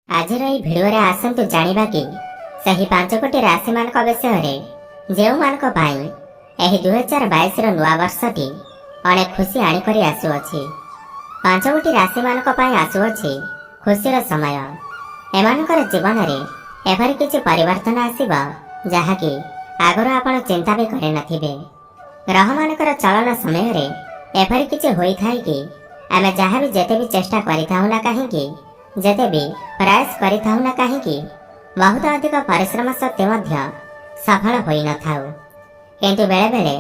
आजिर एई video रे आसंतु जानिबा कि सही 5 राशि मानक विषय रे जेउ मानक पाई एही 2022 रो नुआ वर्षटी अनेक खुशी आनी करी आसुअछि। 5 राशि मानक पाई आसुअछि खुशीर समय। एमानकर जीवन रे एभरि किछि परिवर्तन आसीबा जहाकि आगरो आपण चिंता भी करे नथिबे। ग्रह मानकर चलन समय रे एभरि किछि होई थाई कि आमे जहा भी जेते भी चेष्टा करिथाउ ना काहेकि जेते भी प्रयास करिथाउ ना काहेकि बहुत अधिक परिश्रम सत्वे मध्य सफल होई न थाउ, किंतु बेले बेले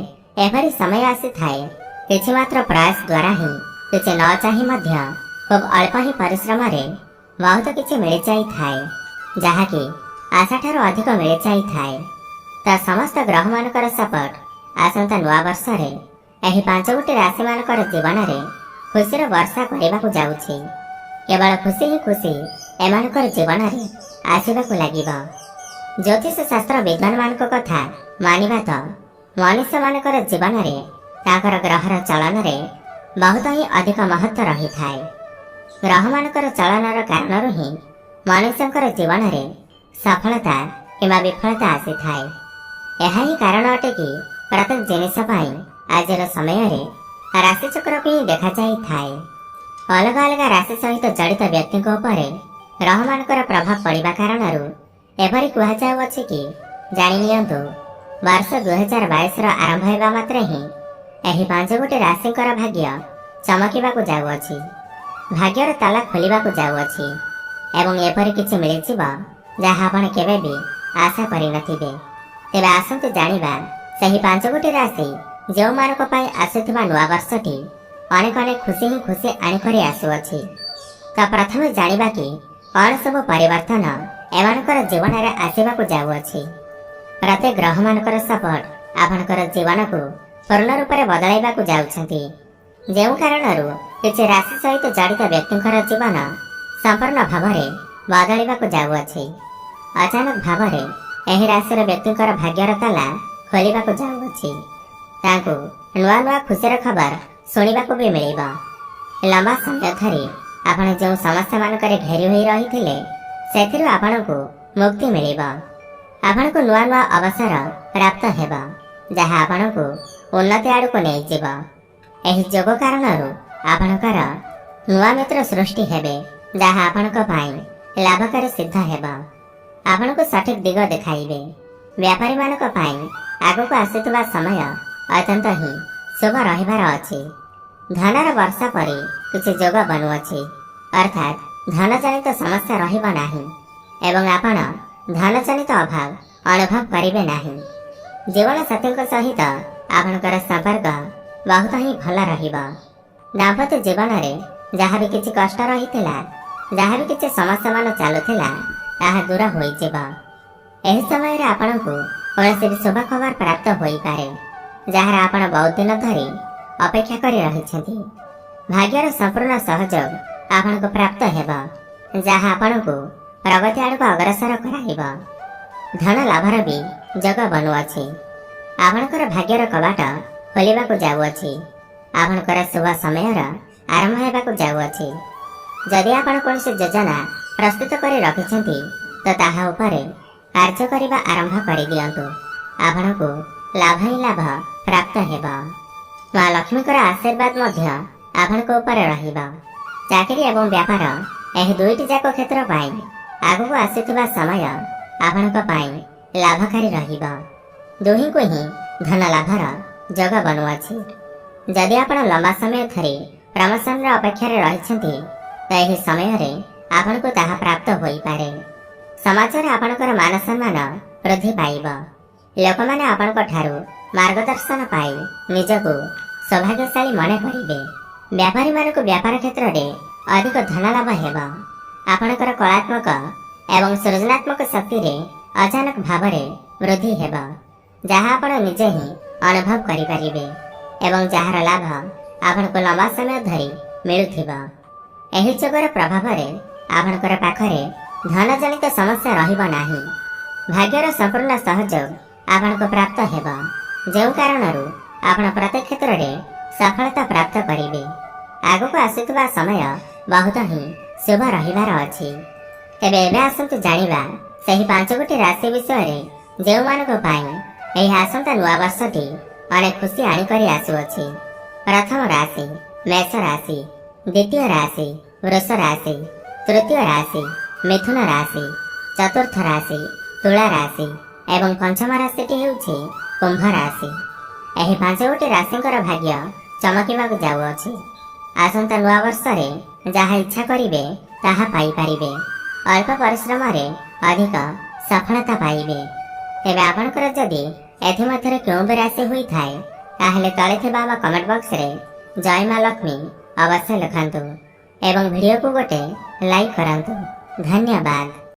एभरि समय आसी थाए किछि मात्र प्रयास द्वारा ही किछि न चाहि मध्य खूब अल्प ही परिश्रम रे बहुत किछि मिलि जाई थाए जहाकि आशा ठारो अधिक मिलि जाई थाए। त समस्त ग्रह मानकर सपोर्ट आसंता नुआ वर्ष रे एही 5 राशि मानकर जीवन रे खुशीर वर्षा करिबाकु जाउछि। केवल खुशी ही खुशी एमानकर जीवन रे आसीबाकु लागिबा। ज्योतिष शास्त्र विद्वान मानक कथा मानिबा तो मनुष्य मानकर जीवन रे ताकर ग्रहर चलन रे बहुत ही अधिक महत्व रही थाए। ग्रह मानकर चलनर कारणरू ही मनुष्यंकर जीवन रे सफलता किंबा विफलता आसी थाए। यह ही कारण अटे कि प्रत्येक जिनिस पाई आजिर समय रे राशि चक्र को ही देखा जाई थाए। अलग अलग राशि सहित जड़ित व्यक्ति ग्रह मानकर प्रभाव पड़िबा कारणरू एभरि कुहा जाउअछि कि जानि नियंतु वर्ष 2022 रो आरंभ हेबा मात्रे ही एही 5 राशिकर भाग्य चमकिबाकु जाउअछि। भाग्यर ताला खोलिबाकु जाउअछि एवं एपरि किछि मिलिजिबा जहा आपण केबे भी आशा करि नथिबे। तेबे आसंतु जानिबा सही 5 राशि जेउ मानक पई आसीथिबा नुआ वर्षटी अनेक अनेक खुशी ही खुशी आनी करी आसुअछि। त प्रथम जानिबा कि कौन सब परिवर्तन एमानकर जीवन रे आसीबाकु जाउअछि। प्रत्येक ग्रह मानकर सपोर्ट आपनकर जीवन को पूर्ण रूप से बदलाइबाकु जाउछन्ति, जेउ कारणरू किछि राशि सहित जड़ित व्यक्तिंकर जीवन संपूर्ण भाव में बदलाइबाकु जाउअछि। अचानक भाव में एही राशिर व्यक्तिंकर भाग्यर ताला खोलिबाकु जाउअछि। तांको नुआ नुआ खुशीर खबर शुणिबाकु भी मिलिबा। लंबा समय धरी आपण जो समस्या मानकर घेरी होई रहिथिले सेथिरु आपणको मुक्ति मिलिबा। आपणको नुआ नुआ अवसर प्राप्त हेबा जहा आपणको उन्नति आड़ को नहीं जीवा। एही जोग कारणरू आपणकर नुआ मित्र सृष्टि हेबे जहा आपणको पाई लाभकारी सिद्ध हेबा। आपणको सठिक दिग देखाइबे। व्यापारी मानक पाई आगको आसीतबा समय अत्यंत ही शुभ रहिबार अछि। धनर वर्षा परि किछि जोग बनुअछि, अर्थात धन जनित समस्या रहिबा नाही एवं आपण धन जनित अभाव अनुभव करिबे नाही। जीवन साथीक सहित आपनकर संपर्क बहुत ही भल रहिबा। दाम्पत्य जीवन रे जहा भी किछि कष्ट रहितिला, जहा भी किछि समस्या मान चालुथिला ताहा दूर होई जेबा। एही समय रे आपनकु कोनोसी शुभ खबर प्राप्त होई पारे जहार आपण बहुत दिन धरी अपेक्षा करी रहिछन्ति। भाग्यर संपूर्ण सहयोग आपनको प्राप्त हेबा जहा आपनको प्रगति आड़को अग्रसर कराइबा। धन लाभर भी जग बनुअछि। आपनकर भाग्यर कबाट खोलिबाकु जाउअछि। आपनकर शुभ समयर आरंभ हेबाकु जाउअछि। जदि आपण कोनोसी योजना प्रस्तुत करी रखिछन्ति त ताहा उपरे कार्य करिबा आरंभ करि दियंतु। आपनको लाभ ही लाभ प्राप्त हेबा। माँ लक्ष्मीकर आशीर्वाद मध्य आपनक ऊपर रहिबा। चाकरी एवं व्यापार एही दुईटी जाक क्षेत्र पाई आगको आसीथिबा समय आपनक पाई लाभकारी रहिबा। दुही को ही धन लाभर जग बनुअछि। जदि आपण लंबा समय धरि प्रमोशन रे अपेक्षा रे रहिछन्ति त एही समय रे आपनक ताहा प्राप्त होई पारे। समाज रे आपनकर मान सम्मान वृद्धि पाइबा। लोक माने आपनक ठारू मार्गदर्शन पाई निजको सौभाग्यशाली मने करिबे। व्यापारी मानक व्यापार क्षेत्र रे अधिक धन लाभ हेबा। आपनकर कलात्मक एवं सृजनात्मक शक्ति रे अचानक भाव में वृद्धि हेबा जहा आपण निजे ही अनुभव करि परिबे एवं जहार लाभ आपनको लंबा समय धरी मिलुथिबा। एही जोगर प्रभाव रे आपनकर पाखरे धन जनित समस्या रहिबा नाही। भाग्यर संपूर्ण सहयोग आपनको प्राप्त हेबा, जेउ कारणरू आपण प्रत्येक क्षेत्र रे सफलता प्राप्त करिबे। आगको आसीतबा समय बहुत ही शुभ रहिबार अछि। तेबे एबे आसंतु जानिबा सही 5 राशि विषय जो मानक एही आसंता नुआ वर्षटी अनेक खुशी आनिकरी आसुअछि। प्रथम राशि मेष राशि, द्वितीय राशि वृष राशि, तृतीय राशि मिथुन राशि, चतुर्थ राशि तुला राशि एवं पंचम राशिटी हेउछि कुंभ राशि। एही 5 राशिंकर भाग्य चमकिबाकु जाउअछि। आसंता नुआ वर्षरे जहा इच्छा करिवे ताहा पाई पारिबे। अल्प परिश्रम अधिक सफलता पाइबे। तेबे आपणकर जदि एथिमध्यरे केउ भी राशि होई थाए ताहेले तळे थिबा आम कमेंट बॉक्स रे जय मां लक्ष्मी अवश्य लिखंतु एवं वीडियो को गोटे लाइक करंतु। धन्यवाद।